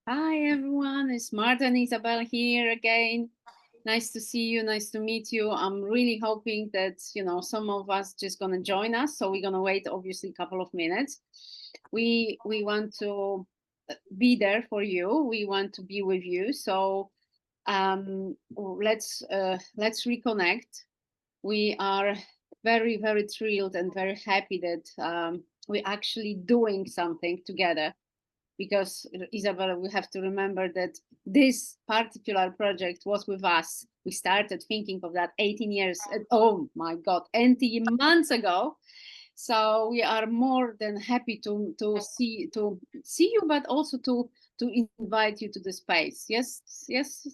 Hi everyone, it's Marta and Isabel here again. Nice to see you, nice to meet you. I'm really hoping that, some of us just gonna join us. So we're gonna wait obviously a couple of minutes. We want to be there for you. We want to be with you. So let's reconnect. We are very, very thrilled and very happy that we're actually doing something together because Isabella, we have to remember that this particular project was with us. We started thinking of that 18 years, oh my God, 18 months ago. So we are more than happy to see you, but also to invite you to the space. Yes, yes.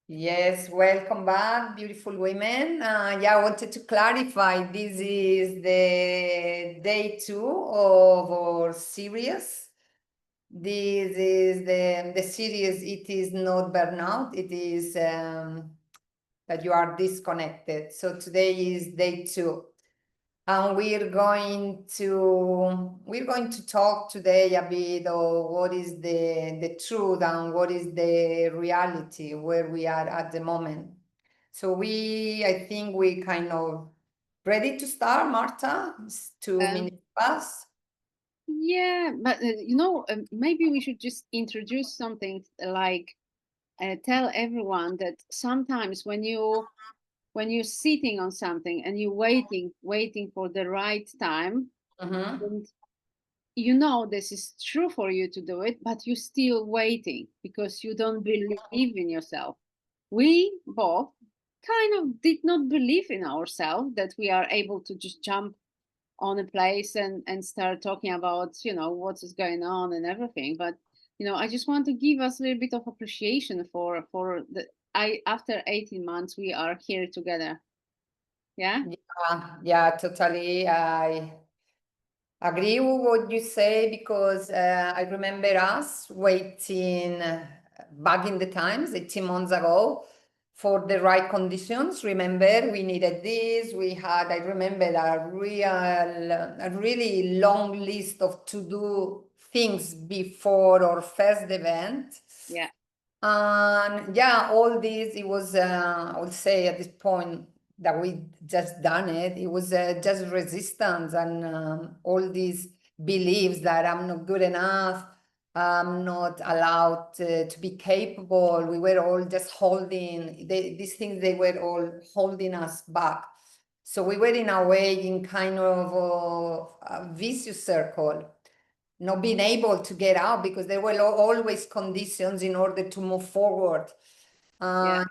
Yes, welcome back, beautiful women. Yeah, I wanted to clarify this is the day 2 of our series. This is the series, it is not burnout, it is that you are disconnected. So today is day 2. And we're going to talk today a bit of what is the truth and what is the reality where we are at the moment. So I think we kind of ready to start, Marta. It's 2 minutes past. Yeah, but maybe we should just introduce something like tell everyone that sometimes when you're sitting on something and you're waiting for the right time, Mm-hmm. and this is true for you to do it, but you're still waiting because you don't believe in yourself. We both kind of did not believe in ourselves that we are able to just jump on a place and start talking about what is going on and everything. But I just want to give us a little bit of appreciation for the I after 18 months we are here together. Yeah. Yeah, totally. I agree with what you say because I remember us waiting back in the times, 18 months ago, for the right conditions. Remember, we needed this. I remember a really long list of to-do things before our first event. Yeah. And yeah, all this, it was, I would say at this point that we just done it, it was just resistance and all these beliefs that I'm not good enough, I'm not allowed to be capable. We were all just these things, they were all holding us back. So we were in a way in kind of a vicious circle, not being able to get out because there were always conditions in order to move forward. Yeah.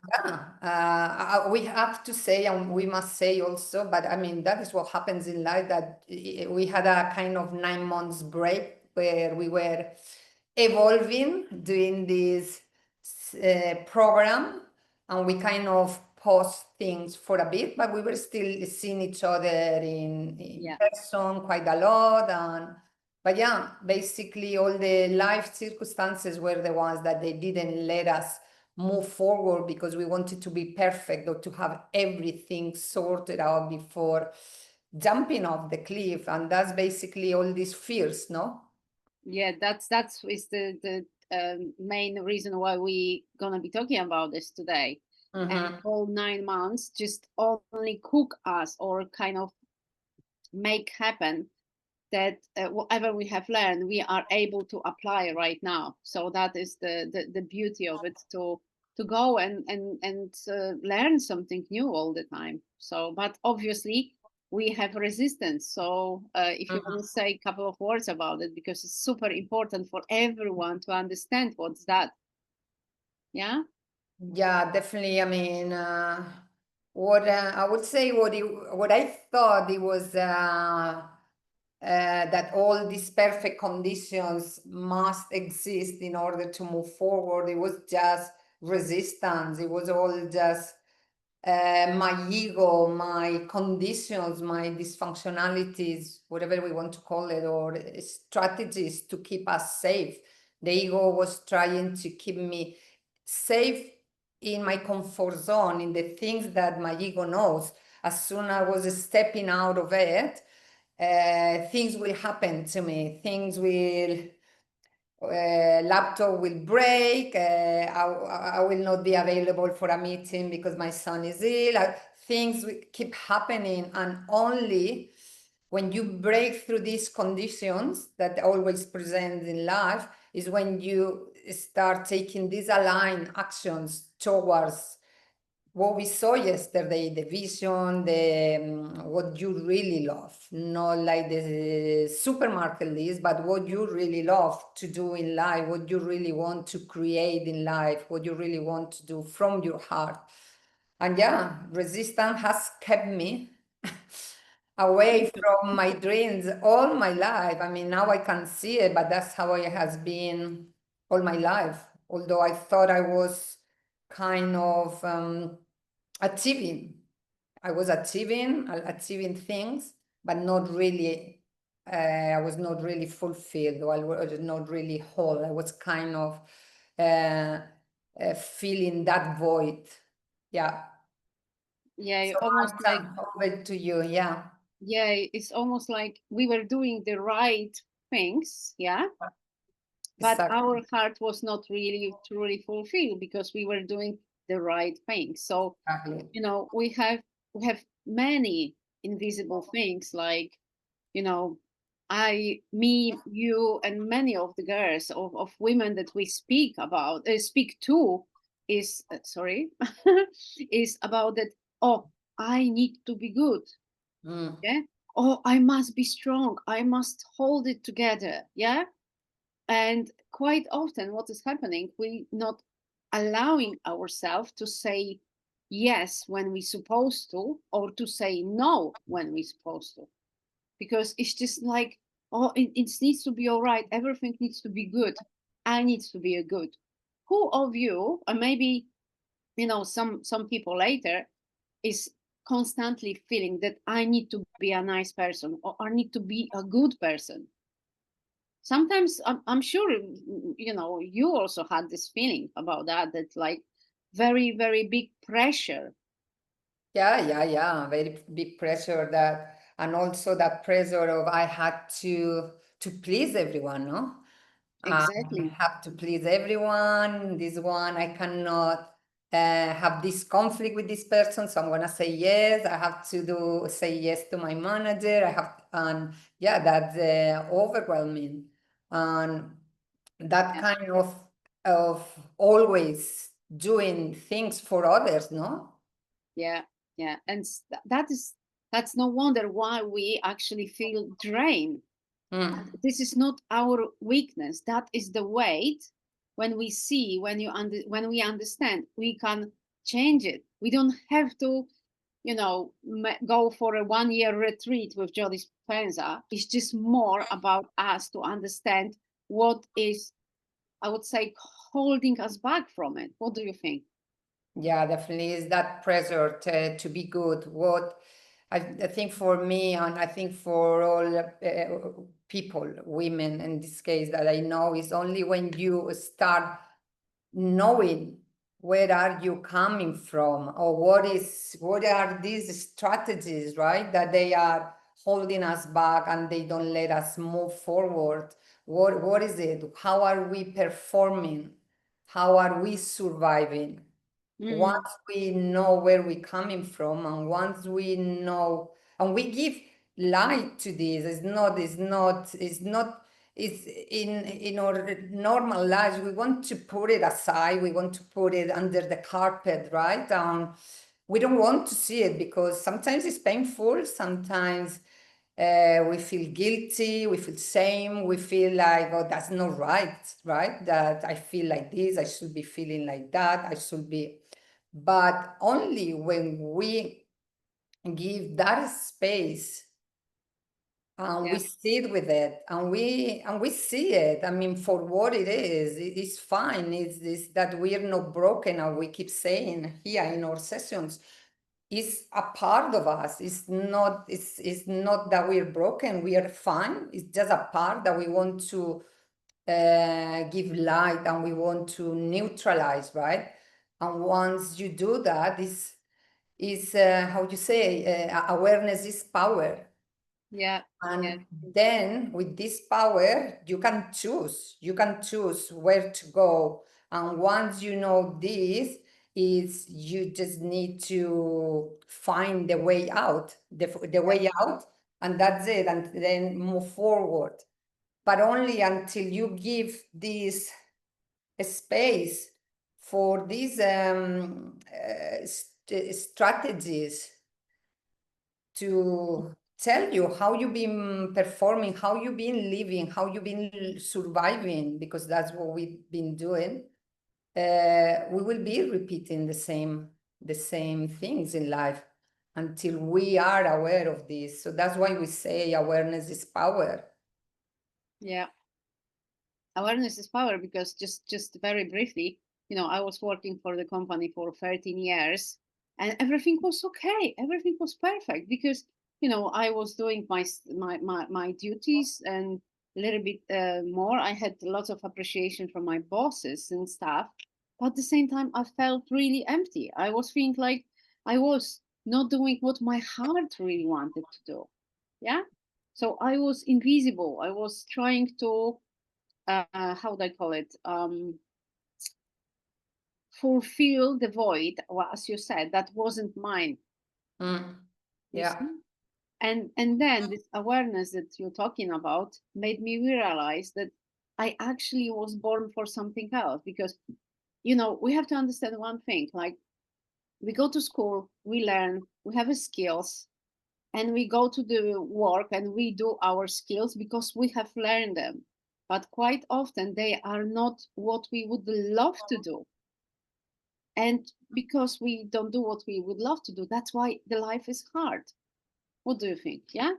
We have to say, and we must say also, but I mean, that is what happens in life, that we had a kind of 9 months break where we were evolving, doing this program, and we kind of paused things for a bit, but we were still seeing each other in Yeah. person quite a lot. But yeah, basically all the life circumstances were the ones that they didn't let us move forward because we wanted to be perfect or to have everything sorted out before jumping off the cliff. And that's basically all these fears, no? Yeah, that's is the main reason why we gonna be talking about this today. And Mm-hmm. all 9 months just only cook us or kind of make happen that whatever we have learned we are able to apply right now. So that is the beauty of it, to go and learn something new all the time. So but obviously we have resistance. So if you want to say a couple of words about it, because it's super important for everyone to understand what's that. Yeah. Yeah, definitely. I mean, what I would say, what I thought it was that all these perfect conditions must exist in order to move forward. It was just resistance. It was all just my ego, my conditions, my dysfunctionalities, whatever we want to call it, or strategies to keep us safe. The ego was trying to keep me safe in my comfort zone, in the things that my ego knows. As soon as I was stepping out of it, things will happen to me. Things will laptop will break, I will not be available for a meeting because my son is ill. Things keep happening, and only when you break through these conditions that always present in life is when you start taking these aligned actions towards what we saw yesterday, the vision, what you really love, not like the supermarket list, but what you really love to do in life, what you really want to create in life, what you really want to do from your heart. And yeah, resistance has kept me away from my dreams all my life. I mean, now I can see it, but that's how it has been all my life. Although I thought I was kind of achieving. I was achieving things, but not really. I was not really fulfilled, or I was not really whole. I was kind of feeling that void. Yeah. Yeah, So almost like, over to you. Yeah. yeah, it's almost like we were doing the right things, yeah, but Exactly. our heart was not really truly fulfilled because we were doing the right things. So, Exactly. we have many invisible things, like, you know, me, you, and many of the girls, of women that we speak to, is sorry, is about that. Oh, I need to be good. Mm. Yeah. Oh, I must be strong. I must hold it together. Yeah. And quite often, what is happening, we not allowing ourselves to say yes when we're supposed to, or to say no when we're supposed to, because it's just like, oh, it needs to be all right. Everything needs to be good. I needs to be a good. Who of you, or maybe, some people later, is constantly feeling that I need to be a nice person, or I need to be a good person. Sometimes I'm sure, you also had this feeling about that, like, very, very big pressure. Yeah. Very big pressure, that, and also that pressure of I had to please everyone, no? I Exactly. have to please everyone. This one, I cannot have this conflict with this person, so I'm gonna say yes. I have to say yes to my manager. And yeah, that's overwhelming, and that Yeah, kind of always doing things for others, no? yeah, yeah. And that's no wonder why we actually feel drained. Mm. This is not our weakness. That is the weight. When we see, when we understand, we can change it. We don't have to, go for a 1 year retreat with Joe Dispenza. It's just more about us to understand what is, I would say, holding us back from it. What do you think? Yeah, definitely is that pressure to be good. What I think for me, and I think for all people, women in this case that I know, is only when you start knowing where are you coming from, or what are these strategies, right? That they are holding us back and they don't let us move forward. What is it? How are we performing? How are we surviving? Mm, Once we know where we're coming from, and once we know, and we give light to this, it's in our normal lives, we want to put it aside, we want to put it under the carpet, right? We don't want to see it because sometimes it's painful, sometimes we feel guilty, we feel shame, we feel like, oh, that's not right, right? That I feel like this, I should be feeling like that, I should be. But only when we give that space and we yeah, sit with it, and we see it, I mean, for what it is, it's fine. It's that we are not broken, and we keep saying here in our sessions, is a part of us. It's not that we're broken, we are fine. It's just a part that we want to give light, and we want to neutralize, right? And once you do that, is how you say, awareness is power. yeah. And then with this power, you can choose where to go. And once you know this, is you just need to find the way out, the way out, and that's it, and then move forward. But only until you give this space for these strategies to tell you how you've been performing, how you've been living, how you've been surviving, because that's what we've been doing. We will be repeating the same things in life until we are aware of this. So that's why we say awareness is power. Yeah. Awareness is power, because just very briefly, I was working for the company for 13 years, and everything was okay, everything was perfect, because I was doing my duties, and a little bit more. I had lots of appreciation from my bosses and stuff, but at the same time I felt really empty. I was feeling like I was not doing what my heart really wanted to do. Yeah. So I was invisible. I was trying to how do I call it? Fulfill the void, well, as you said, that wasn't mine. Mm. You Yeah. see? And then this awareness that you're talking about made me realize that I actually was born for something else. Because we have to understand one thing: like, we go to school, we learn, we have skills, and we go to the work and we do our skills because we have learned them. But quite often they are not what we would love to do. And because we don't do what we would love to do, that's why the life is hard. What do you think? Yeah.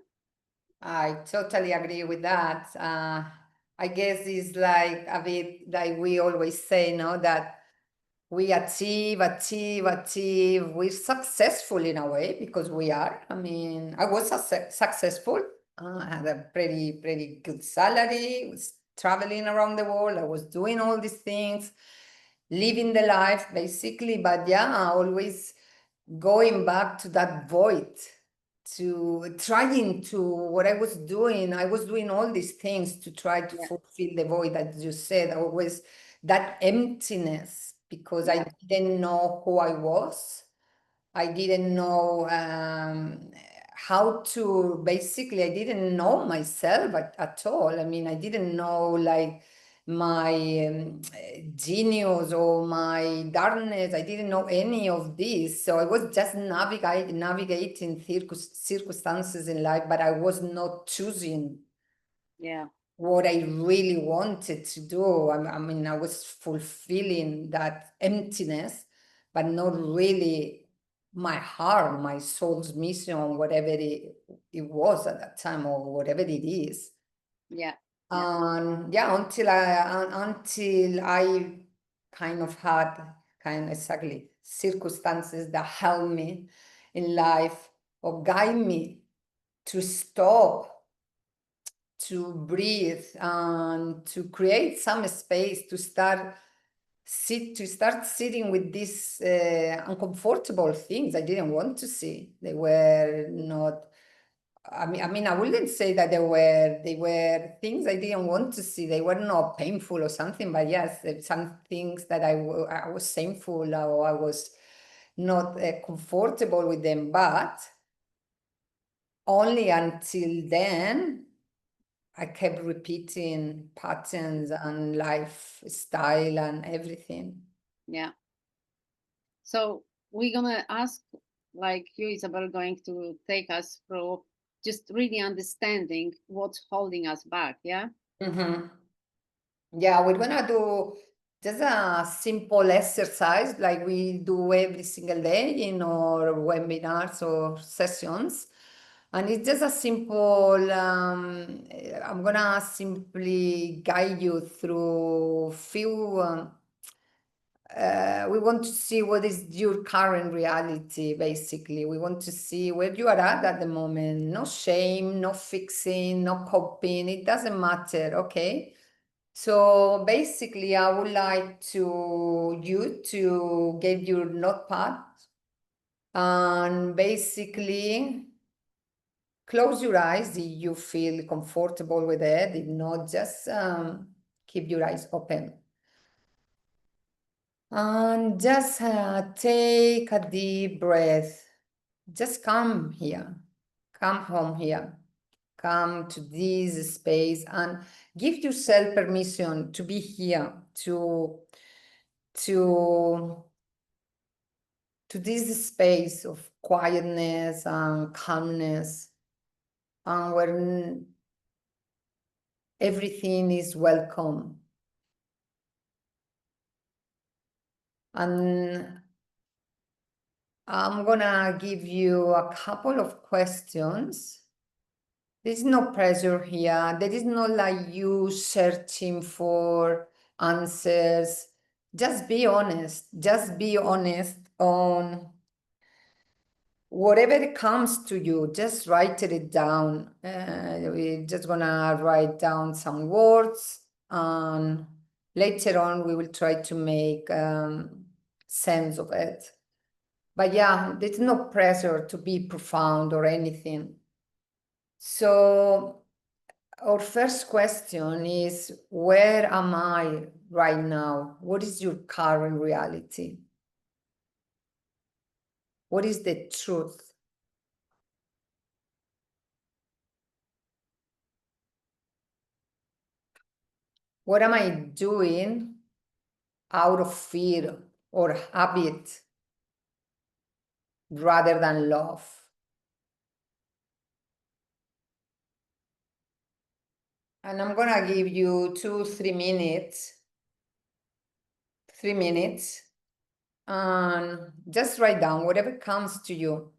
I totally agree with that. I guess it's like a bit like we always say, no, that we achieve. We're successful in a way because we are. I mean, I was successful. I had a pretty good salary. Was traveling around the world. I was doing all these things, living the life basically. But yeah, always going back to that void, to trying to what I was doing all these things to try to Yeah. fulfill the void that you said, always that emptiness, because I Yeah. didn't know who I was. I didn't know how to, basically, I didn't know myself at all. I mean, I didn't know like my genius or my darkness. I didn't know any of this. So I was just navigating circumstances in life, but I was not choosing Yeah. what I really wanted to do. I mean, I was fulfilling that emptiness, but not really my heart, my soul's mission, whatever it was at that time, or whatever it is. Yeah. Yeah. And yeah, until I kind of had exactly circumstances that helped me in life or guide me to stop, to breathe, and to create some space to start sitting with these uncomfortable things I didn't want to see. They were not, I mean, I wouldn't say that they were things I didn't want to see. They were not painful or something, but yes, some things that I was shameful, or I was not comfortable with them. But only until then I kept repeating patterns and lifestyle and everything. Yeah. So we're gonna ask, like, you, Isabel, going to take us through just really understanding what's holding us back. Yeah. Mhm. Yeah, we're gonna do just a simple exercise like we do every single day in our webinars or sessions. And it's just a simple, I'm gonna simply guide you through few we want to see what is your current reality, basically. We want to see where you are at the moment. No shame, no fixing, no coping. It doesn't matter, okay? So basically, I would like you to get your notepad and basically close your eyes if you feel comfortable with it. If not, just keep your eyes open. And just take a deep breath. Just come here. Come home here. Come to this space and give yourself permission to be here, to this space of quietness and calmness, and where everything is welcome. And I'm gonna give you a couple of questions. There's no pressure here. There is no like you searching for answers. Just be honest. Just be honest on whatever comes to you. Just write it down. We're just gonna write down some words, and later on we will try to make sense of it. But yeah, there's no pressure to be profound or anything. So our first question is, where am I right now? What is your current reality? What is the truth? What am I doing out of fear or habit rather than love? And I'm gonna give you 2-3 minutes. 3 minutes. And just write down whatever comes to you.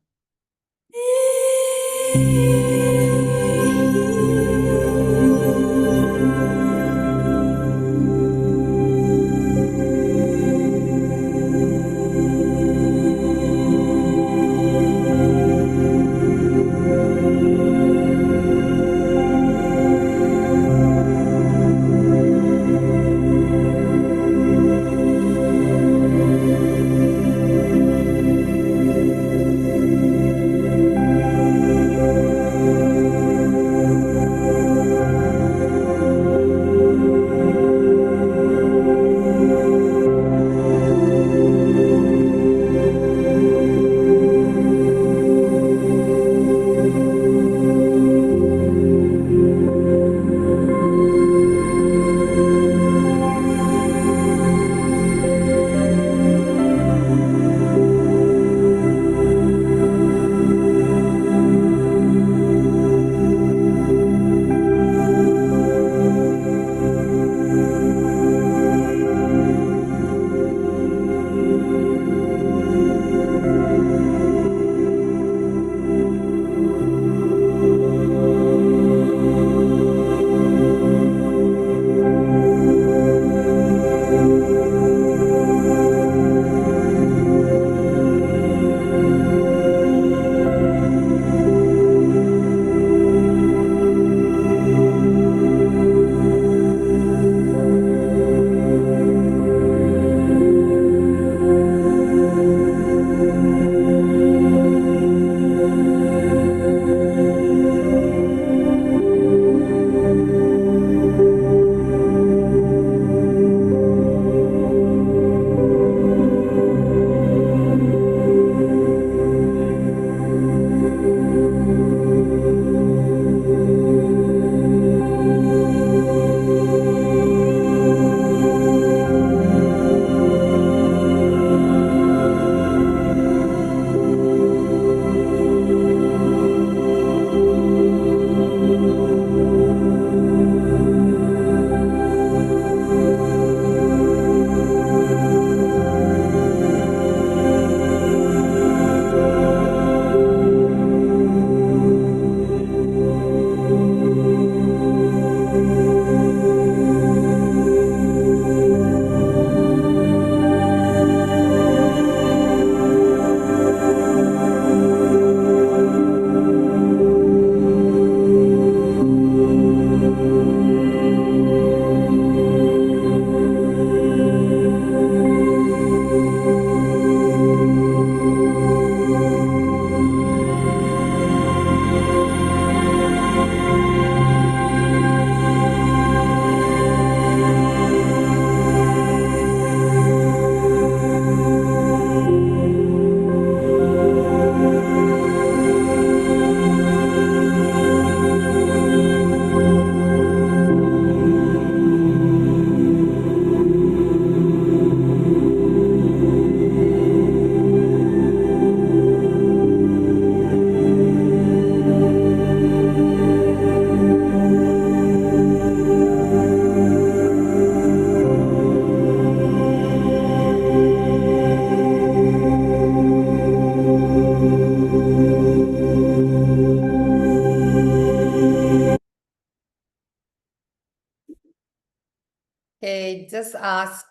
Okay, just ask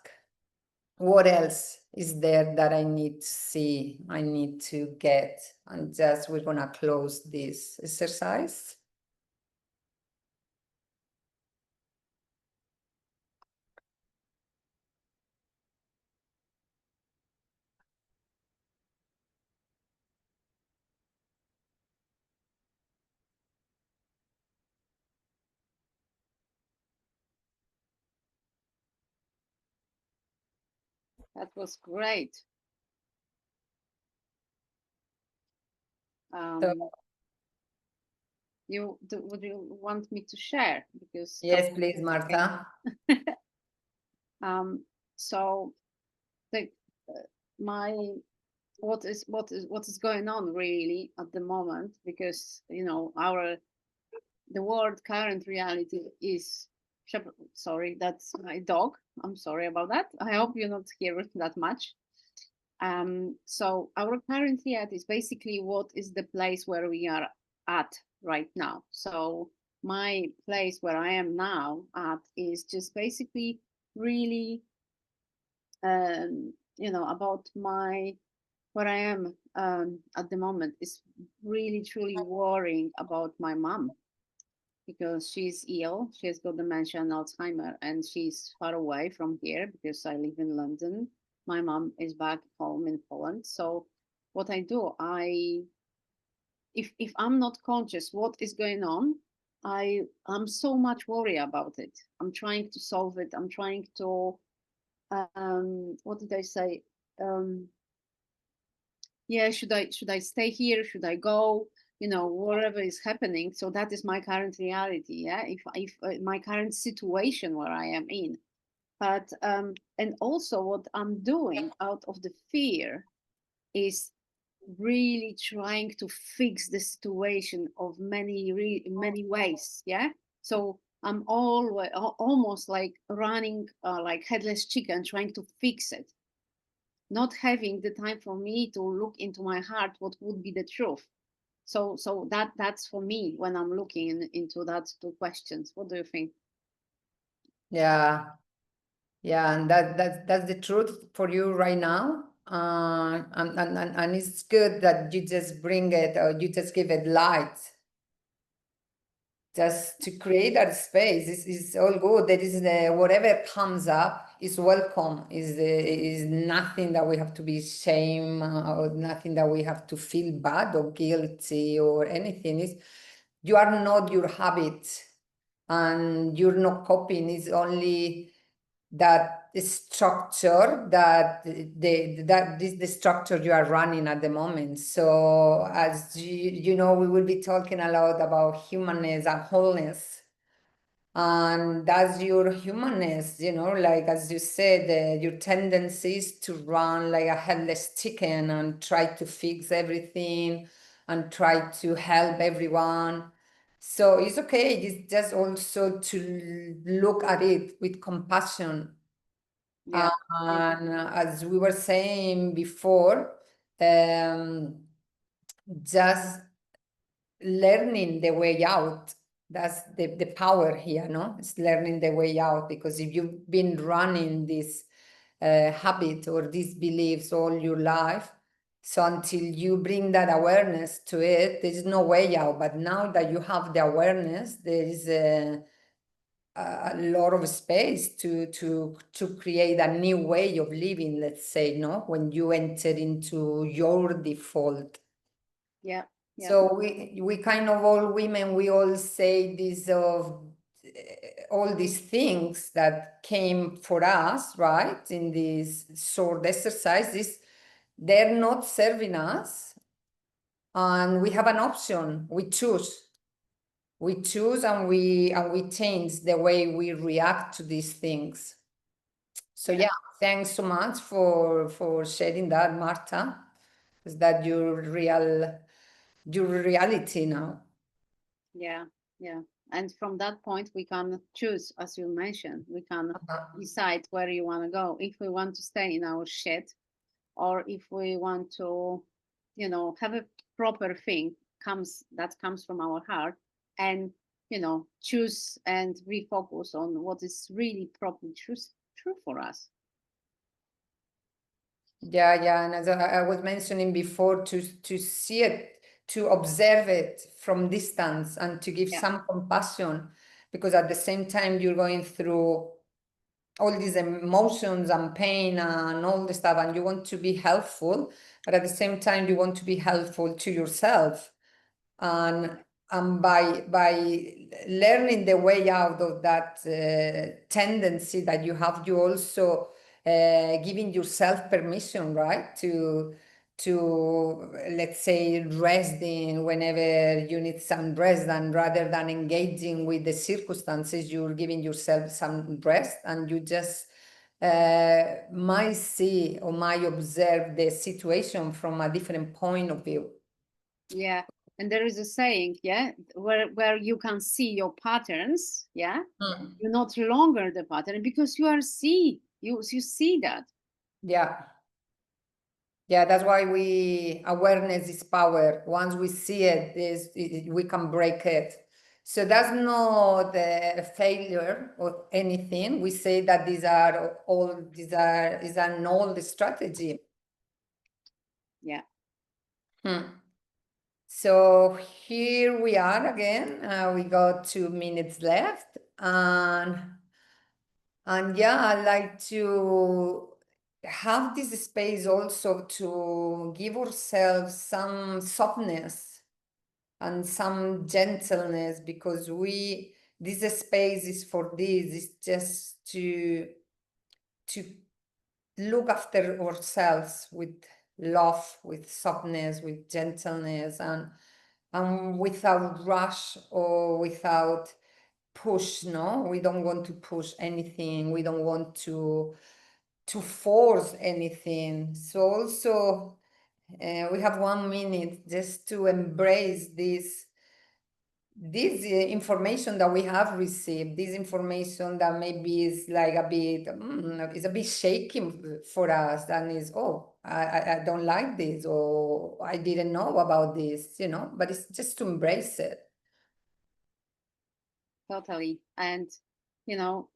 what else is there that I need to see, I need to get, and just we're gonna close this exercise. That was great. So, Would you want me to share? Because yes, please, okay. Marta. So the my what is going on really at the moment, because the world current reality is sorry, that's my dog. I'm sorry about that. I hope you're not hearing that much. So our current reality is basically what is the place where we are at right now. So my place where I am now at is just basically really about my where I am at the moment is really truly worrying about my mom, because she's ill. She has got dementia and Alzheimer, and she's far away from here because I live in London. My mom is back home in Poland. So what I do, if I'm not conscious what is going on, I'm so much worried about it. I'm trying to solve it. I'm trying to what did I say? Um, yeah, should I stay here? Should I go? Whatever is happening. So that is my current reality. Yeah, if my current situation where I am in. But and also what I'm doing out of the fear is really trying to fix the situation of many ways. Yeah, so I'm always almost like running like headless chicken, trying to fix it, not having the time for me to look into my heart what would be the truth. So that's for me when I'm looking into that two questions. What do you think? Yeah, yeah, and that's the truth for you right now. And it's good that you just bring it, or you just give it light, just to create that space. Is all good. There is whatever comes up is welcome. Is nothing that we have to be shame, or nothing that we have to feel bad or guilty or anything. Is you are not your habit, and you're not coping. It's only that structure that is the structure you are running at the moment. So as you know, we will be talking a lot about humanness and wholeness, and that's your humanness, like as you said, your tendencies to run like a headless chicken and try to fix everything and try to help everyone. So it's okay, it's just also to look at it with compassion. Yeah. And as we were saying before, um, just learning the way out. That's the power here, no? It's learning the way out, because if you've been running this habit or these beliefs all your life, so until you bring that awareness to it, there's no way out. But now that you have the awareness, there is a lot of space to create a new way of living, let's say, no, when you enter into your default. Yeah. Yeah. So we kind of, all women, we all say this of all these things that came for us, right, in this short exercises, they're not serving us, and we have an option. We choose, and we change the way we react to these things. So yeah, thanks so much for sharing that, Marta. Is that your reality now? Yeah. Yeah. And from that point we can choose, as you mentioned, we can decide where you want to go, if we want to stay in our shit, or if we want to have a proper thing comes from our heart, and choose and refocus on what is really probably true for us. Yeah, and as I was mentioning before, to see it, to observe it from distance, and to give some compassion, because at the same time you're going through all these emotions and pain and all this stuff, and you want to be helpful, but at the same time you want to be helpful to yourself. And by learning the way out of that tendency that you have, you also giving yourself permission, right, to let's say resting whenever you need some rest, and rather than engaging with the circumstances, you're giving yourself some rest, and you just might see or might observe the situation from a different point of view. Yeah. And there is a saying, where you can see your patterns, you're not longer the pattern, because you see that. Yeah, that's why awareness is power. Once we see it, we can break it. So that's not a failure or anything. We say that is an old strategy. Yeah. So here we are again. We got 2 minutes left, and yeah, I like to have this space also to give ourselves some softness and some gentleness, because this space is for this. It's just to look after ourselves with love, with softness, with gentleness, and without rush or without push. No, we don't want to push anything. We don't want to force anything. So also we have 1 minute just to embrace this information that we have received, this information that maybe is like is a bit shaking for us, and is, oh, I don't like this, or I didn't know about this, but it's just to embrace it. Totally. And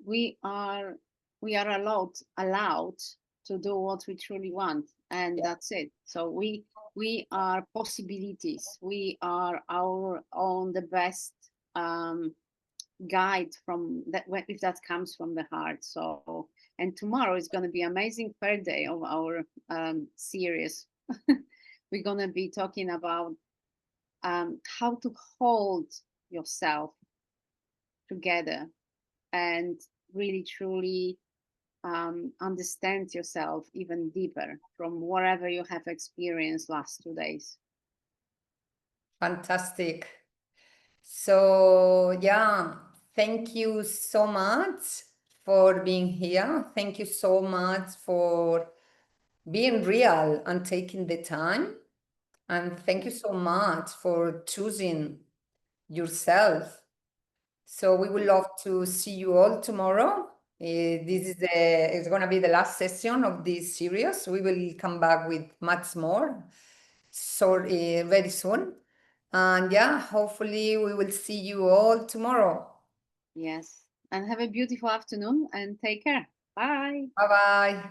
we are allowed to do what we truly want, and that's it. So we are possibilities. We are our own the best guide from that, if that comes from the heart. So, and tomorrow is going to be amazing third day of our series. We're going to be talking about how to hold yourself together and really truly understand yourself even deeper from whatever you have experienced last 2 days. Fantastic. So yeah, thank you so much for being here. Thank you so much for being real and taking the time. And thank you so much for choosing yourself. So we would love to see you all tomorrow. It's going to be the last session of this series. We will come back with much more very soon. And yeah, hopefully we will see you all tomorrow. Yes. And have a beautiful afternoon and take care. Bye. Bye-bye.